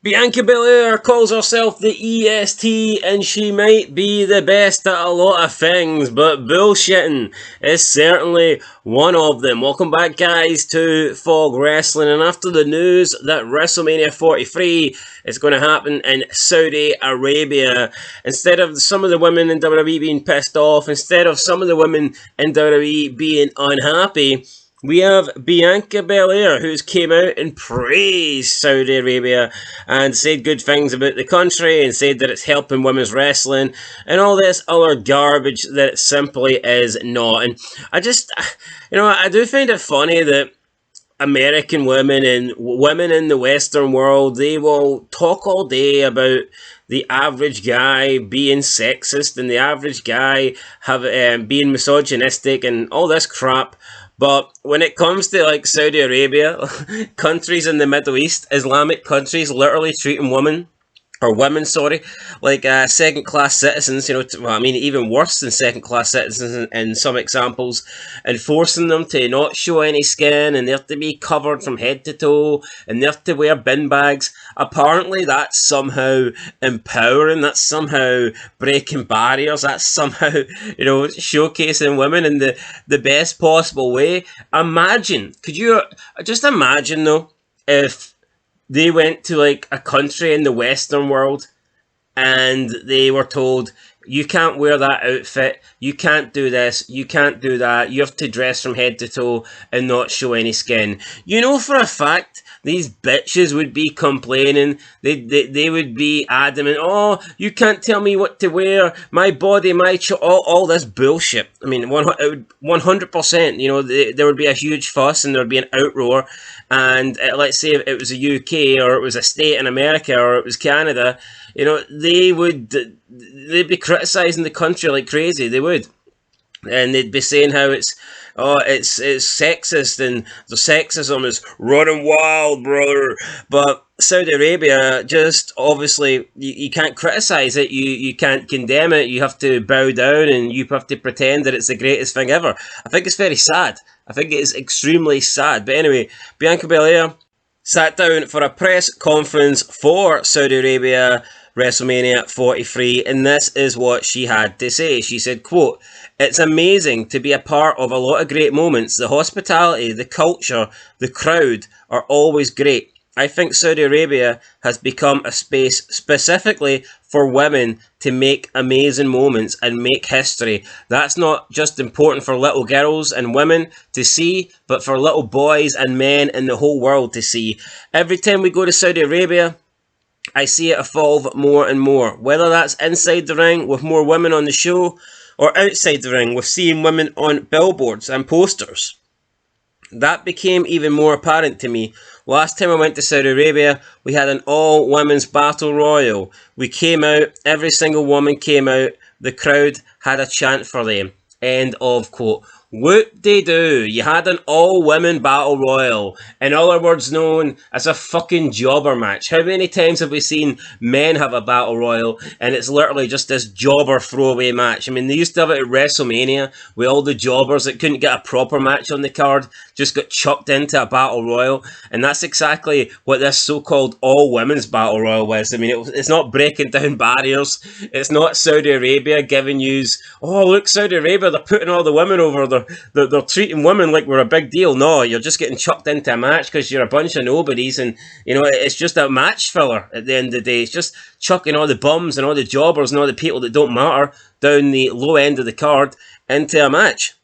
Bianca Belair calls herself the EST and she might be the best at a lot of things, but bullshitting is certainly one of them. Welcome back, guys, to Fog Wrestling. And after the news that WrestleMania 43 is going to happen in Saudi Arabia, instead of some of the women in WWE being pissed off, instead of some of the women in WWE being unhappy, we have Bianca Belair, who's came out and praised Saudi Arabia and said good things about the country and said that it's helping women's wrestling and all this other garbage that it simply is not. And I do find it funny that American women and women in the Western world, they will talk all day about the average guy being sexist and the average guy being misogynistic and all this crap. But when it comes to like Saudi Arabia, countries in the Middle East, Islamic countries literally treating women, like second-class citizens, even worse than second-class citizens in some examples, and forcing them to not show any skin, and they have to be covered from head to toe, and they have to wear bin bags. Apparently that's somehow empowering, that's somehow breaking barriers, that's somehow, showcasing women in the best possible way. Could you just imagine though, if they went to like a country in the Western world and they were told, you can't wear that outfit, you can't do this, you can't do that, you have to dress from head to toe and not show any skin. You know for a fact these bitches would be complaining, they would be adamant, oh, you can't tell me what to wear, my body, all this bullshit. I mean, 100%, there would be a huge fuss and there would be an outroar. And let's say if it was the UK or it was a state in America or it was Canada, they'd be criticising the country like crazy. They would, and they'd be saying how it's sexist and the sexism is running wild, brother. But Saudi Arabia, just obviously, you can't criticise it, you can't condemn it, you have to bow down and you have to pretend that it's the greatest thing ever. I think it's very sad. I think it is extremely sad. But anyway, Bianca Belair sat down for a press conference for Saudi Arabia WrestleMania 43, and this is what she had to say. She said, quote, "It's amazing to be a part of a lot of great moments. The hospitality, the culture, the crowd are always great. I think Saudi Arabia has become a space specifically for women to make amazing moments and make history. That's not just important for little girls and women to see, but for little boys and men in the whole world to see. Every time we go to Saudi Arabia, I see it evolve more and more, whether that's inside the ring with more women on the show or outside the ring with seeing women on billboards and posters. That became even more apparent to me. Last time I went to Saudi Arabia, we had an all-women's battle royal. We came out, every single woman came out, the crowd had a chant for them." End of quote. Whoop-de-doo, you had an all-women battle royal, in other words known as a fucking jobber match. How many times have we seen men have a battle royal and it's literally just this jobber throwaway match? I mean, they used to have it at WrestleMania with all the jobbers that couldn't get a proper match on the card, just got chucked into a battle royal, and that's exactly what this so-called all-women's battle royal was. I mean, it's not breaking down barriers, it's not Saudi Arabia giving yous, oh look, Saudi Arabia, they're putting all the women over, they're treating women like we're a big deal. No, you're just getting chucked into a match because you're a bunch of nobodies, and it's just a match filler at the end of the day. It's just chucking all the bums and all the jobbers and all the people that don't matter down the low end of the card into a match.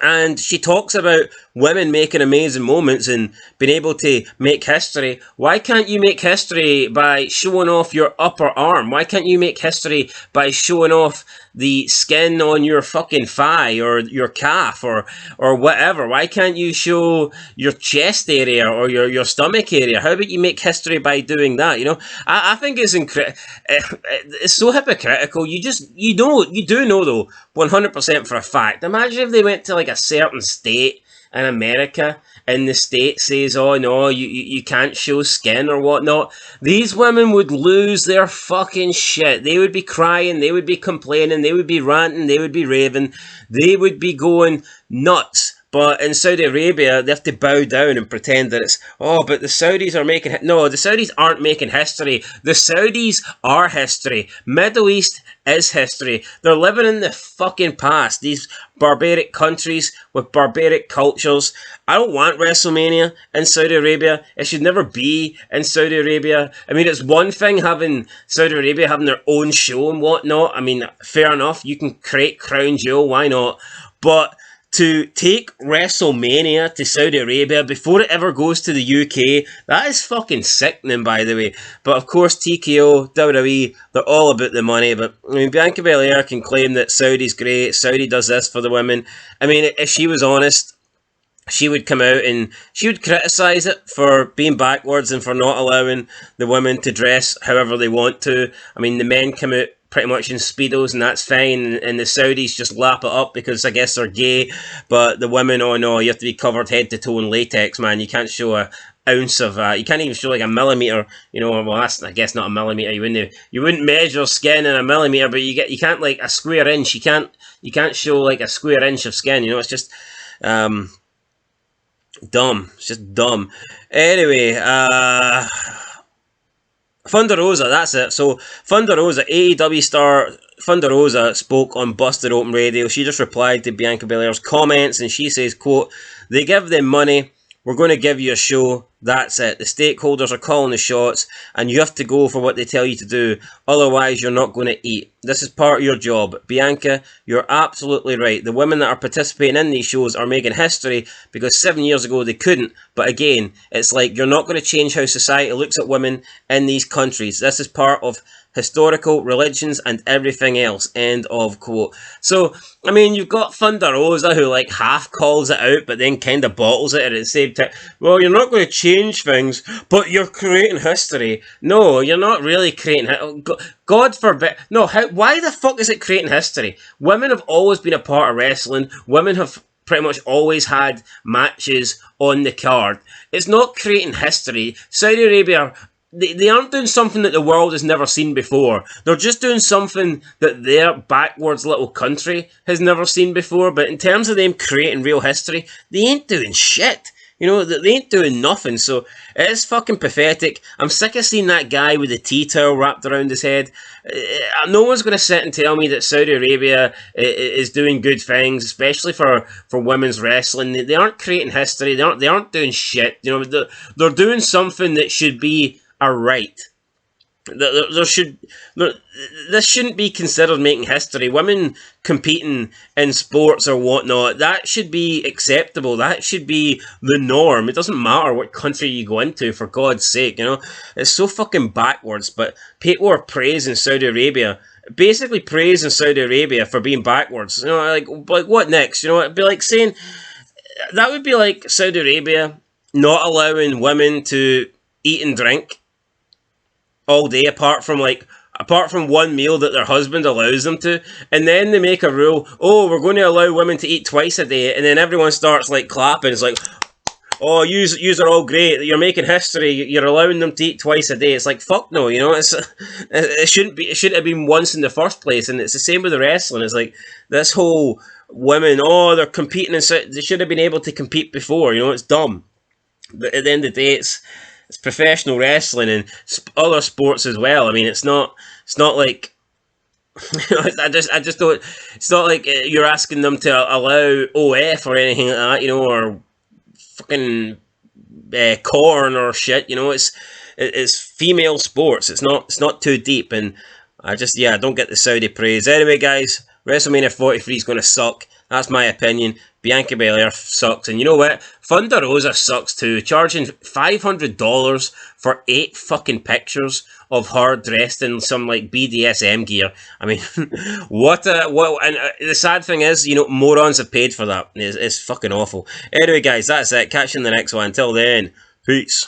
And she talks about women making amazing moments and being able to make history. Why can't you make history by showing off your upper arm? Why can't you make history by showing off the skin on your fucking thigh or your calf or whatever? Why can't you show your chest area or your stomach area? How about you make history by doing that? I think it's it's so hypocritical. You do know though, 100% for a fact. Imagine if they went to like a certain state in America and the state says, oh no, you can't show skin or whatnot. These women would lose their fucking shit. They would be crying, they would be complaining, they would be ranting, they would be raving, they would be going nuts. But in Saudi Arabia, they have to bow down and pretend that it's, oh, but the Saudis are making, no, the Saudis aren't making history. The Saudis are history. Middle East is history. They're living in the fucking past. These barbaric countries with barbaric cultures. I don't want WrestleMania in Saudi Arabia. It should never be in Saudi Arabia. I mean, it's one thing having Saudi Arabia having their own show and whatnot. I mean, fair enough. You can create Crown Jewel. Why not? But to take WrestleMania to Saudi Arabia before it ever goes to the UK, that is fucking sickening, by the way. But of course, TKO, WWE, they're all about the money. But I mean, Bianca Belair can claim that Saudi's great, Saudi does this for the women. I mean, if she was honest, she would come out and she would criticise it for being backwards and for not allowing the women to dress however they want to. I mean, the men come out pretty much in Speedos and that's fine, and the Saudis just lap it up because I guess they're gay, but the women, oh no, you have to be covered head to toe in latex, man. You can't show a ounce of you can't even show like a millimetre, well, that's, I guess, not a millimetre. You wouldn't measure skin in a millimetre, but you can't, like, a square inch, you can't show like a square inch of skin. It's just dumb. It's just dumb. Anyway, Thunder Rosa, that's it. So, Thunder Rosa, AEW star Thunder Rosa spoke on Busted Open Radio. She just replied to Bianca Belair's comments and she says, quote, "They give them money, we're going to give you a show, that's it. The stakeholders are calling the shots and you have to go for what they tell you to do, otherwise you're not going to eat. This is part of your job. Bianca, you're absolutely right. The women that are participating in these shows are making history because 7 years ago they couldn't. But again, it's like you're not going to change how society looks at women in these countries. This is part of historical religions and everything else." End of quote. So, I mean, you've got Thunder Rosa who like half calls it out but then kind of bottles it at the same time. Well, you're not going to change things, but you're creating history. No, you're not really creating. God forbid. No, why the fuck is it creating history? Women have always been a part of wrestling. Women have pretty much always had matches on the card. It's not creating history. Saudi Arabia, they aren't doing something that the world has never seen before. They're just doing something that their backwards little country has never seen before. But in terms of them creating real history, they ain't doing shit. They ain't doing nothing. So it is fucking pathetic. I'm sick of seeing that guy with the tea towel wrapped around his head. No one's going to sit and tell me that Saudi Arabia is doing good things, especially for women's wrestling. They aren't creating history. They aren't doing shit. They're doing something that should be a right. This shouldn't be considered making history. Women competing in sports or whatnot, that should be acceptable. That should be the norm. It doesn't matter what country you go into, for God's sake. It's so fucking backwards. But people are praising Saudi Arabia, basically praising Saudi Arabia for being backwards. Like what next? It'd be like saying, that would be like Saudi Arabia not allowing women to eat and drink all day apart from one meal that their husband allows them to, and then they make a rule, oh, we're going to allow women to eat twice a day, and then everyone starts like clapping. It's like, oh, yous are all great, you're making history, you're allowing them to eat twice a day. It's like, fuck no, it shouldn't have been once in the first place. And it's the same with the wrestling. It's like this whole women, oh, they're competing, and they should have been able to compete before. It's dumb. But at the end of the day, it's professional wrestling and other sports as well. I mean, it's not like I just don't. It's not like you're asking them to allow OF or anything like that, or fucking corn or shit. It's female sports. It's not too deep, and I don't get the Saudi praise. Anyway, guys, WrestleMania 43 is going to suck. That's my opinion. Bianca Belair sucks. And you know what? Thunder Rosa sucks too. Charging $500 for 8 fucking pictures of her dressed in some like BDSM gear. I mean, what? And the sad thing is, morons have paid for that. It's fucking awful. Anyway, guys, that's it. Catch you in the next one. Until then, peace.